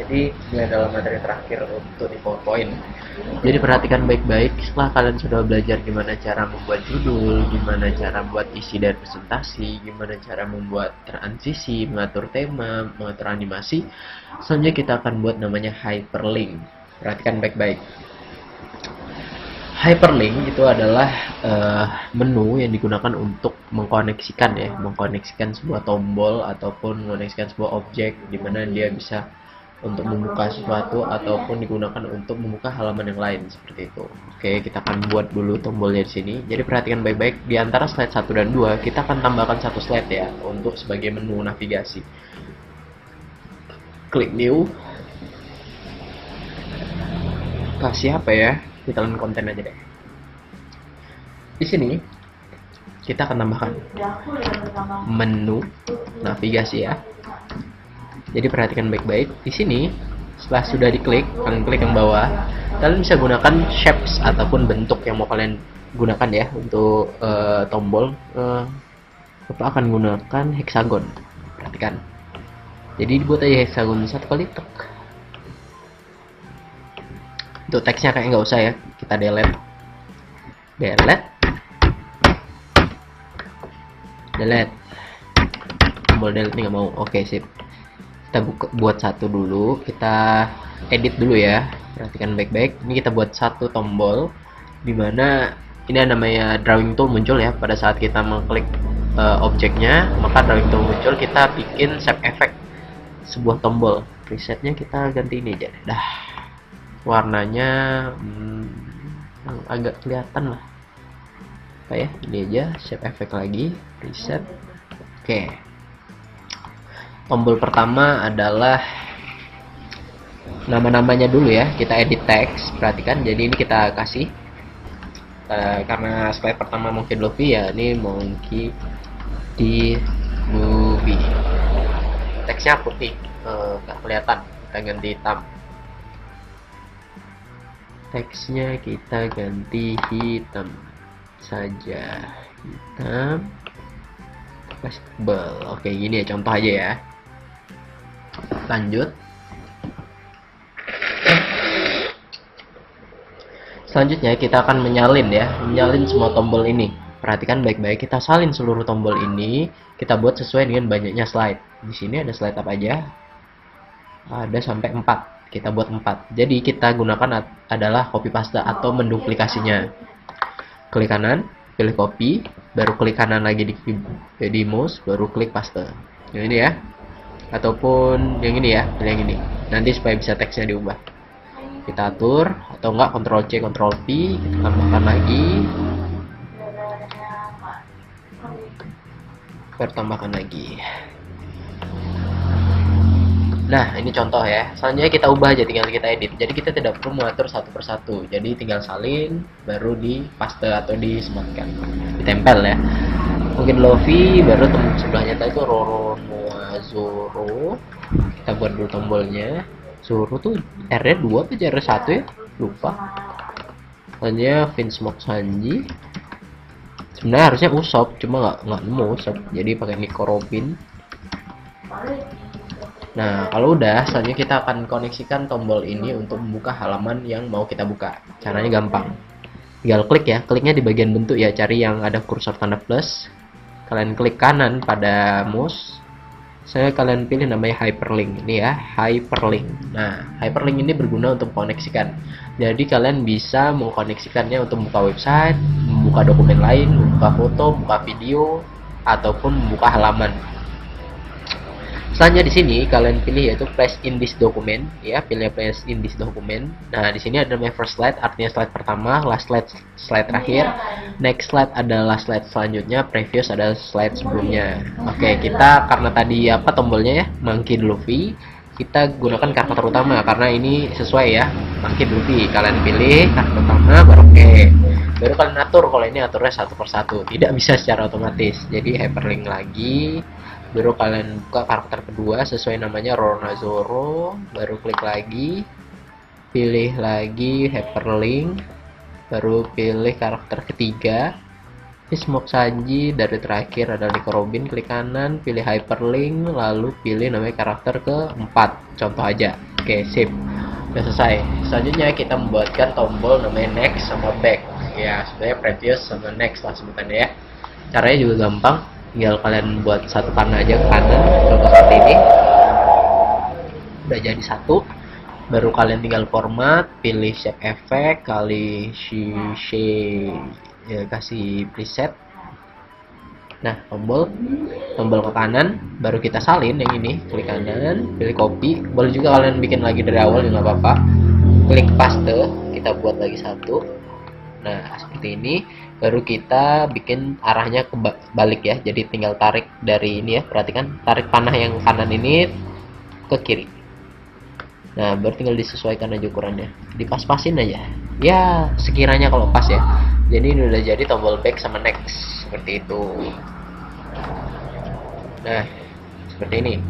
Jadi ini adalah materi terakhir untuk di PowerPoint. Jadi perhatikan baik-baik setelah kalian sudah belajar gimana cara membuat judul, gimana cara membuat isi dari presentasi, gimana cara membuat transisi, mengatur tema, mengatur animasi. Selanjutnya kita akan buat namanya hyperlink. Perhatikan baik-baik. Hyperlink itu adalah menu yang digunakan untuk mengkoneksikan sebuah tombol ataupun mengoneksikan sebuah objek di mana dia bisa untuk membuka sesuatu ataupun digunakan untuk membuka halaman yang lain seperti itu. Oke, kita akan buat dulu tombolnya di sini. Jadi perhatikan baik-baik, di antara slide 1 dan 2 kita akan tambahkan satu slide ya untuk sebagai menu navigasi. Klik new. Kasih apa ya? Kita konten aja deh. Di sini kita akan tambahkan menu navigasi ya. Jadi perhatikan baik-baik. Di sini setelah sudah diklik, kalian klik yang bawah, kalian bisa gunakan shapes ataupun bentuk yang mau kalian gunakan ya untuk tombol. Bapak akan gunakan hexagon. Perhatikan. Jadi dibuat aja hexagon, satu kali tek. Untuk teksnya kayak nggak usah ya, kita delete, tombol delete ini nggak mau. Oke, sip. Kita buat satu dulu, kita edit dulu ya. Perhatikan baik-baik. Ini kita buat satu tombol, dimana ini namanya drawing tool muncul ya pada saat kita mengklik objeknya, maka drawing tool muncul. Kita bikin shape effect sebuah tombol. Presetnya kita ganti ini aja. Dah. Warnanya agak kelihatan lah. Apa ya? Ini aja, shape effect lagi, preset. Oke. Tombol pertama adalah nama-namanya dulu ya. Kita edit teks, perhatikan. Jadi ini kita kasih karena slide pertama mungkin Luffy ya, ini Monkey di movie. Teksnya putih, nggak kelihatan. Kita ganti hitam. Teksnya kita ganti hitam saja, hitam tebal. Oke, gini ya contoh aja ya. Lanjut. Selanjutnya kita akan menyalin semua tombol ini. Perhatikan baik-baik, kita salin seluruh tombol ini, kita buat sesuai dengan banyaknya slide. Di sini ada slide apa aja? Ada sampai 4. Kita buat 4. Jadi kita gunakan adalah copy paste atau menduplikasinya. Klik kanan, pilih copy, baru klik kanan lagi di mouse, baru klik paste. Yang ini ya. Ataupun yang ini ya, pilih yang ini. Nanti supaya bisa teksnya diubah. Kita atur atau enggak Ctrl C, Ctrl V, kita tambahkan lagi. Baru tambahkan lagi. Nah, ini contoh ya. Selanjutnya kita ubah aja, tinggal kita edit. Jadi kita tidak perlu mengatur satu persatu. Jadi tinggal salin, baru di paste atau disematkan, ditempel ya. Mungkin Luffy, baru teman sebelahnya tadi itu Roro Noa Zoro. Kita buat dulu tombolnya. Zoro tuh R-nya 2 atau R1 ya? Lupa. Selanjutnya Vinsmoke Sanji. Sebenarnya harusnya Usopp, cuma nggak nemu Usopp. Jadi pakai Nico Robin. Nah, kalau udah, selanjutnya kita akan koneksikan tombol ini untuk membuka halaman yang mau kita buka. Caranya gampang. Tinggal klik ya, kliknya di bagian bentuk ya, cari yang ada kursor tanda plus. Kalian klik kanan pada mouse. Kalian pilih namanya hyperlink. Ini ya, hyperlink. Nah, hyperlink ini berguna untuk koneksikan. Jadi kalian bisa mengkoneksikannya untuk membuka website, membuka dokumen lain, membuka foto, membuka video, ataupun membuka halaman. Selanjutnya di sini kalian pilih yaitu place in this document ya, pilih place in this document. Nah, di sini ada namanya first slide, artinya slide pertama, last slide terakhir, next slide adalah slide selanjutnya, previous adalah slide sebelumnya. Oke, kita karena tadi apa tombolnya ya, Monkey Luffy, kita gunakan karakter utama karena ini sesuai ya, Monkey Luffy. Kalian pilih karakter utama, baru oke. Baru kalian atur, kalau ini aturnya satu persatu, tidak bisa secara otomatis. Jadi hyperlink lagi. Baru kalian buka karakter kedua sesuai namanya Roro Zoro, baru klik lagi, pilih lagi hyperlink, baru pilih karakter ketiga Vinsmoke Sanji, dari terakhir adalah Nico Robin, klik kanan, pilih hyperlink, lalu pilih namanya karakter keempat, contoh aja. Oke, sip. Udah selesai. Selanjutnya kita membuatkan tombol namanya next sama back. Ya, sebenarnya previous sama next lah sebutannya ya. Caranya juga gampang. Tinggal kalian buat satu panah aja ke kanan. Contoh seperti ini. Udah jadi satu. Baru kalian tinggal format, pilih shape effect, kali ya, kasih preset. Nah, tombol ke kanan, baru kita salin yang ini, klik kanan, pilih copy. Boleh juga kalian bikin lagi dari awal juga nggak apa-apa. Klik paste, kita buat lagi satu. Nah, seperti ini. Baru kita bikin arahnya kebalik ya. Jadi tinggal tarik dari ini ya. Perhatikan, tarik panah yang kanan ini ke kiri. Nah, baru tinggal disesuaikan aja ukurannya. Dipas-pasin aja. Ya, sekiranya kalau pas ya. Jadi ini udah jadi tombol back sama next. Seperti itu. Nah, seperti ini.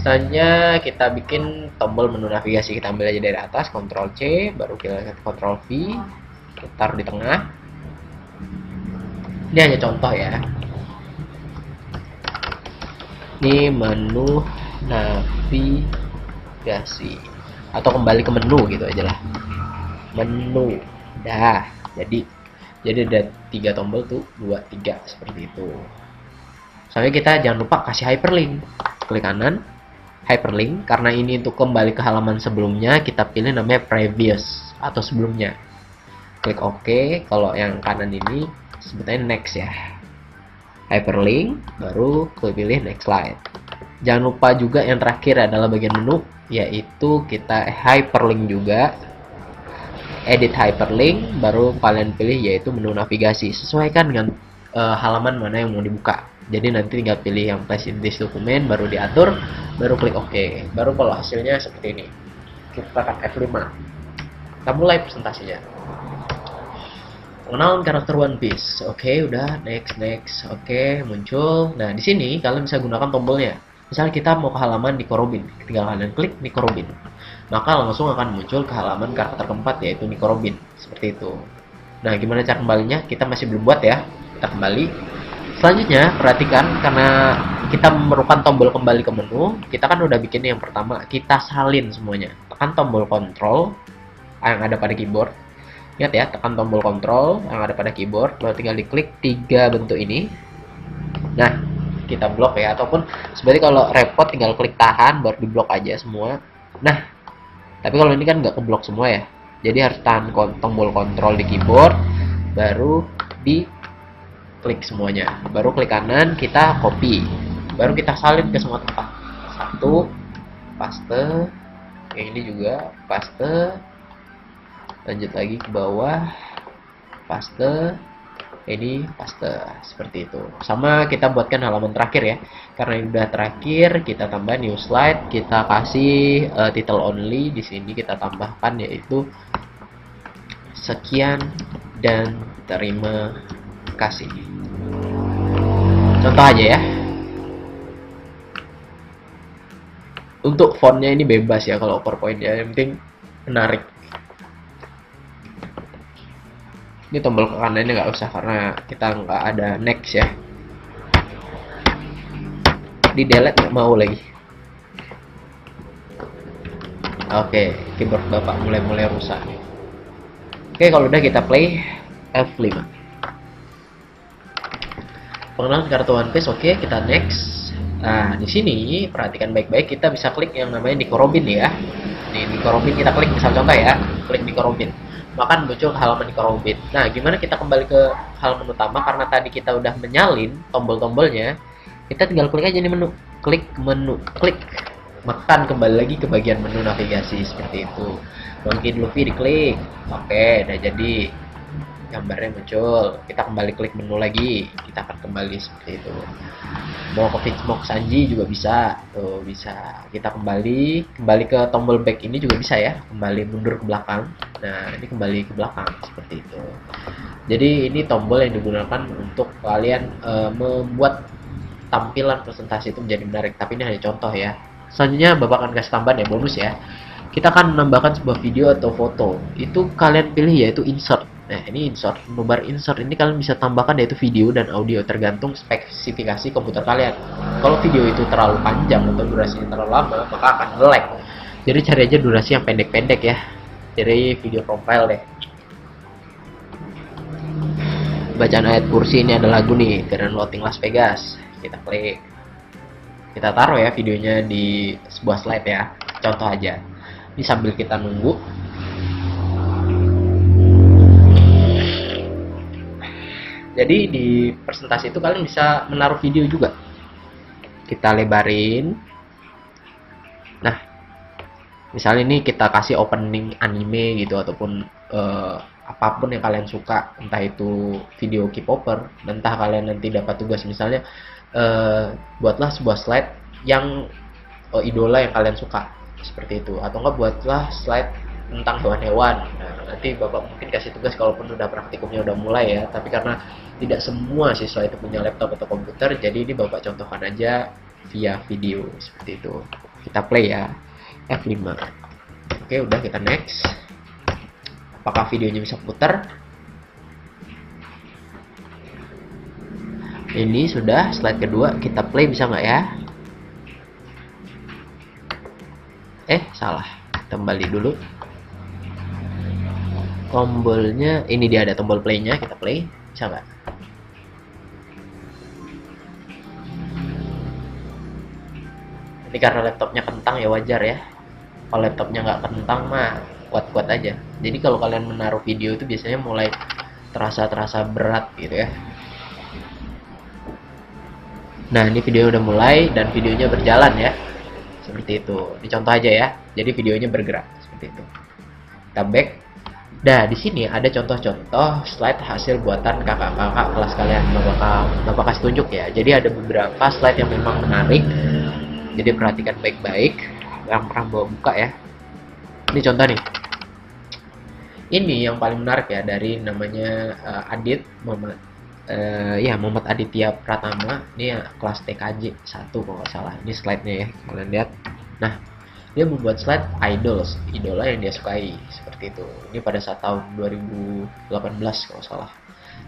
Selanjutnya kita bikin tombol menu navigasi. Kita ambil aja dari atas, Ctrl C, baru kita Ctrl V, kita taruh di tengah. Ini hanya contoh ya. Ini menu navigasi atau kembali ke menu gitu aja lah. Menu. Dah, jadi ada 3 tombol tuh, 2, 3 seperti itu. Soalnya kita jangan lupa kasih hyperlink. Klik kanan, hyperlink. Karena ini untuk kembali ke halaman sebelumnya, kita pilih namanya previous atau sebelumnya. Klik OK. Kalau yang kanan ini sebetulnya next ya. Hyperlink, baru klik pilih next slide. Jangan lupa juga yang terakhir adalah bagian menu, yaitu kita hyperlink juga. Edit hyperlink, baru kalian pilih yaitu menu navigasi. Sesuaikan dengan halaman mana yang mau dibuka. Jadi nanti tinggal pilih yang place in this document, baru diatur, baru klik OK. Baru kalau hasilnya seperti ini. Kita tekan F5. Kita mulai presentasinya. Pengenalan karakter One Piece. Oke, udah next. Oke, muncul. Nah, di sini kalian bisa gunakan tombolnya. Misalnya kita mau ke halaman Nico Robin, tinggal kalian klik Nico Robin, maka langsung akan muncul ke halaman karakter keempat yaitu Nico Robin. Seperti itu. Nah, gimana cara kembalinya? Kita masih belum buat ya. Kita kembali. Selanjutnya, perhatikan karena kita memerlukan tombol kembali ke menu, kita kan udah bikin yang pertama, kita salin semuanya. Tekan tombol Ctrl yang ada pada keyboard. Ingat ya, tekan tombol Ctrl yang ada pada keyboard, lalu tinggal diklik 3 bentuk ini. Nah, kita blok ya, ataupun sebenarnya kalau repot tinggal klik tahan baru diblok aja semua. Nah, tapi kalau ini kan nggak keblok semua ya, jadi harus tahan tombol Ctrl di keyboard, baru di klik semuanya, baru klik kanan, kita copy, baru kita salin ke semua tempat. Satu, paste, yang ini juga paste, lanjut lagi ke bawah, paste, ini paste, seperti itu. Sama kita buatkan halaman terakhir ya, karena ini udah terakhir, kita tambah new slide, kita kasih title only. Di sini kita tambahkan yaitu sekian dan terima kasih. Contoh aja ya. Untuk fontnya ini bebas ya kalau PowerPoint ya, yang penting menarik. Ini tombol ke kanannya nggak usah karena kita nggak ada next ya. Di delete nggak mau lagi. Oke, keyboard bapak mulai rusak. Oke, kalau udah kita play F5. Pengenalan kartu One Piece, oke, kita next. Nah, di sini perhatikan baik-baik, kita bisa klik yang namanya Nico Robin ya. Nih, Nico Robin kita klik, misal contoh ya, klik Nico Robin. Maka muncul ke halaman Nico Robin. Nah, gimana kita kembali ke halaman utama? Karena tadi kita udah menyalin tombol-tombolnya, kita tinggal klik aja di menu, klik menu, klik, makan kembali lagi ke bagian menu navigasi seperti itu. Monkey Luffy diklik, oke, udah jadi gambarnya muncul. Kita kembali klik menu lagi, kita akan kembali seperti itu. Mau ke Fitsmoke Sanji juga bisa, tuh bisa. Kita kembali ke tombol back ini juga bisa ya, kembali mundur ke belakang. Nah, ini kembali ke belakang seperti itu. Jadi ini tombol yang digunakan untuk kalian membuat tampilan presentasi itu menjadi menarik. Tapi ini hanya contoh ya. Selanjutnya Bapak akan kasih tambahan ya, bonus ya. Kita akan menambahkan sebuah video atau foto. Itu kalian pilih yaitu insert. Nah, ini insert, bar insert ini kalian bisa tambahkan yaitu video dan audio tergantung spesifikasi komputer kalian. Kalau video itu terlalu panjang atau durasinya terlalu lama, maka akan nge-lag. Jadi cari aja durasi yang pendek-pendek ya. Jadi video profile deh. Bacaan ayat kursi, ini ada lagu nih, Grand Loading Las Vegas. Kita play. Kita taruh ya videonya di sebuah slide ya. Contoh aja. Ini sambil kita nunggu. Jadi di presentasi itu kalian bisa menaruh video juga. Kita lebarin. Nah, misalnya ini kita kasih opening anime gitu, ataupun apapun yang kalian suka, entah itu video K-popper, entah kalian nanti dapat tugas misalnya buatlah sebuah slide yang idola yang kalian suka, seperti itu, atau enggak buatlah slide tentang hewan-hewan. Nah, nanti bapak mungkin kasih tugas kalaupun udah praktikumnya udah mulai ya, tapi karena tidak semua siswa itu punya laptop atau komputer, jadi ini bapak contohkan aja via video seperti itu. Kita play ya, F5. Oke, udah, kita next. Apakah videonya bisa putar? Ini sudah slide kedua, kita play, bisa nggak ya? Salah, kembali dulu. Tombolnya, ini dia ada tombol playnya, kita play, bisa nggak? Ini karena laptopnya kentang ya wajar ya. Kalau laptopnya nggak kentang mah kuat-kuat aja. Jadi kalau kalian menaruh video itu biasanya mulai terasa berat gitu ya. Nah, ini video udah mulai dan videonya berjalan ya. Seperti itu. Ini contoh aja ya. Jadi videonya bergerak seperti itu. Kita back. Nah, di sini ada contoh-contoh slide hasil buatan kakak-kakak kelas kalian. Bapak kasih tunjuk ya. Jadi ada beberapa slide yang memang menarik. Jadi perhatikan baik-baik. Yang pernah bawa buka ya. Ini contoh nih. Ini yang paling menarik ya, dari namanya Adit Muhammad. Muhammad Aditya Pratama. Ini ya, kelas TKJ 1 kalau nggak salah. Ini slide-nya ya, kalian lihat. Nah, dia membuat slide idola yang dia sukai, seperti itu. Ini pada saat tahun 2018 kalau salah.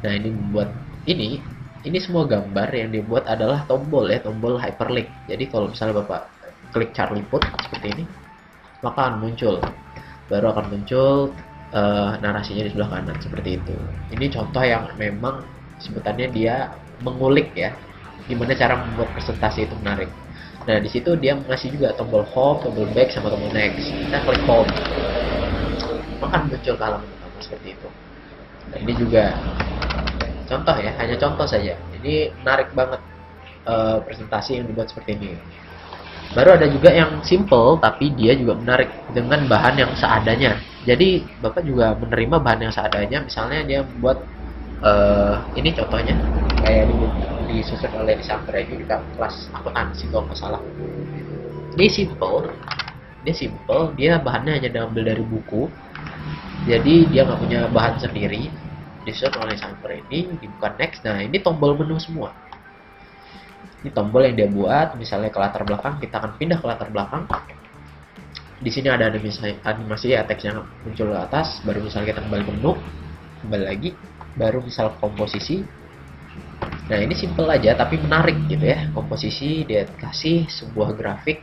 Nah, ini membuat ini semua gambar yang dibuat adalah tombol ya, tombol hyperlink. Jadi kalau misalnya bapak klik Charlie Put seperti ini, maka akan muncul, baru akan muncul narasinya di sebelah kanan seperti itu. Ini contoh yang memang sebutannya dia mengulik ya, gimana cara membuat presentasi itu menarik. Nah, di situ dia mengasih juga tombol home, tombol back, sama tombol next. Kita klik home, maka muncul ke halaman pertama seperti itu. Nah, ini juga contoh ya, hanya contoh saja. Ini menarik banget presentasi yang dibuat seperti ini. Baru ada juga yang simple tapi dia juga menarik dengan bahan yang seadanya. Jadi bapak juga menerima bahan yang seadanya. Misalnya dia membuat ini contohnya kayak disusun oleh Lisandra itu juga kelas akuntansi kalau nggak salah. Ini simple, dia bahannya hanya diambil dari buku. Jadi dia nggak punya bahan sendiri. Disusun oleh Lisandra ini, dibuka next. Nah, ini tombol menu semua. Ini tombol yang dia buat, misalnya ke latar belakang, kita akan pindah ke latar belakang. Di sini ada animasi ya, teks yang muncul ke atas. Baru misalnya kita kembali ke menu, kembali lagi, baru misal komposisi. Nah, ini simple aja tapi menarik gitu ya. Komposisi dia kasih sebuah grafik,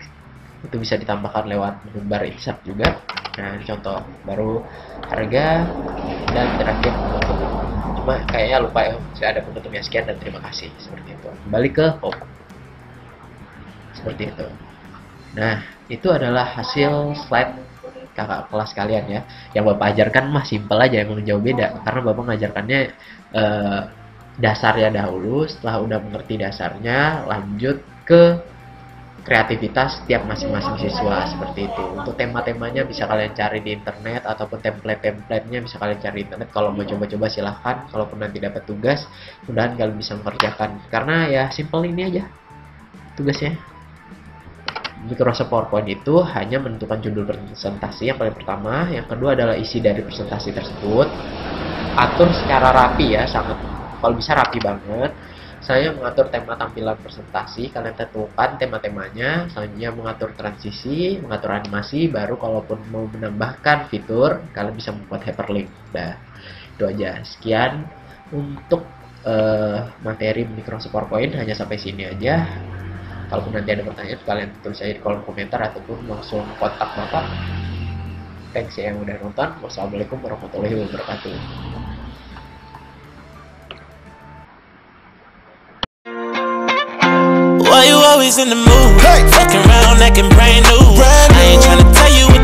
itu bisa ditambahkan lewat menu bar insert juga. Nah, contoh baru harga dan terakhir penutup. Cuma kayaknya lupa ya, saya ada penutupnya, sekian dan terima kasih, seperti itu. Kembali ke home seperti itu. Nah, itu adalah hasil slide kakak kelas kalian ya. Yang bapak ajarkan mah simple aja, emang jauh beda karena bapak ngajarkannya dasarnya dahulu. Setelah udah mengerti dasarnya, lanjut ke kreativitas tiap masing-masing siswa, seperti itu. Untuk tema-temanya bisa kalian cari di internet, ataupun template-templatenya bisa kalian cari di internet. Kalau mau coba-coba silahkan. Kalaupun nanti dapat tugas, mudah-mudahan kalian bisa mengerjakan, karena ya simple ini aja tugasnya. Microsoft PowerPoint itu hanya menentukan judul presentasi yang paling pertama, yang kedua adalah isi dari presentasi tersebut. Atur secara rapi ya, sangat, kalau bisa rapi banget. Saya mengatur tema tampilan presentasi, kalian tentukan tema-temanya. Selanjutnya mengatur transisi, mengatur animasi, baru kalaupun mau menambahkan fitur, kalian bisa membuat hyperlink. Nah, itu aja. Sekian untuk materi Microsoft PowerPoint, hanya sampai sini aja. Kalaupun nanti ada pertanyaan, kalian tulis aja di kolom komentar ataupun langsung kontak Bapak. Thanks ya yang udah nonton. Wassalamualaikum warahmatullahi wabarakatuh. Why you always in the mood? Hey. Fucking around acting brand new. I ain't tryna tell you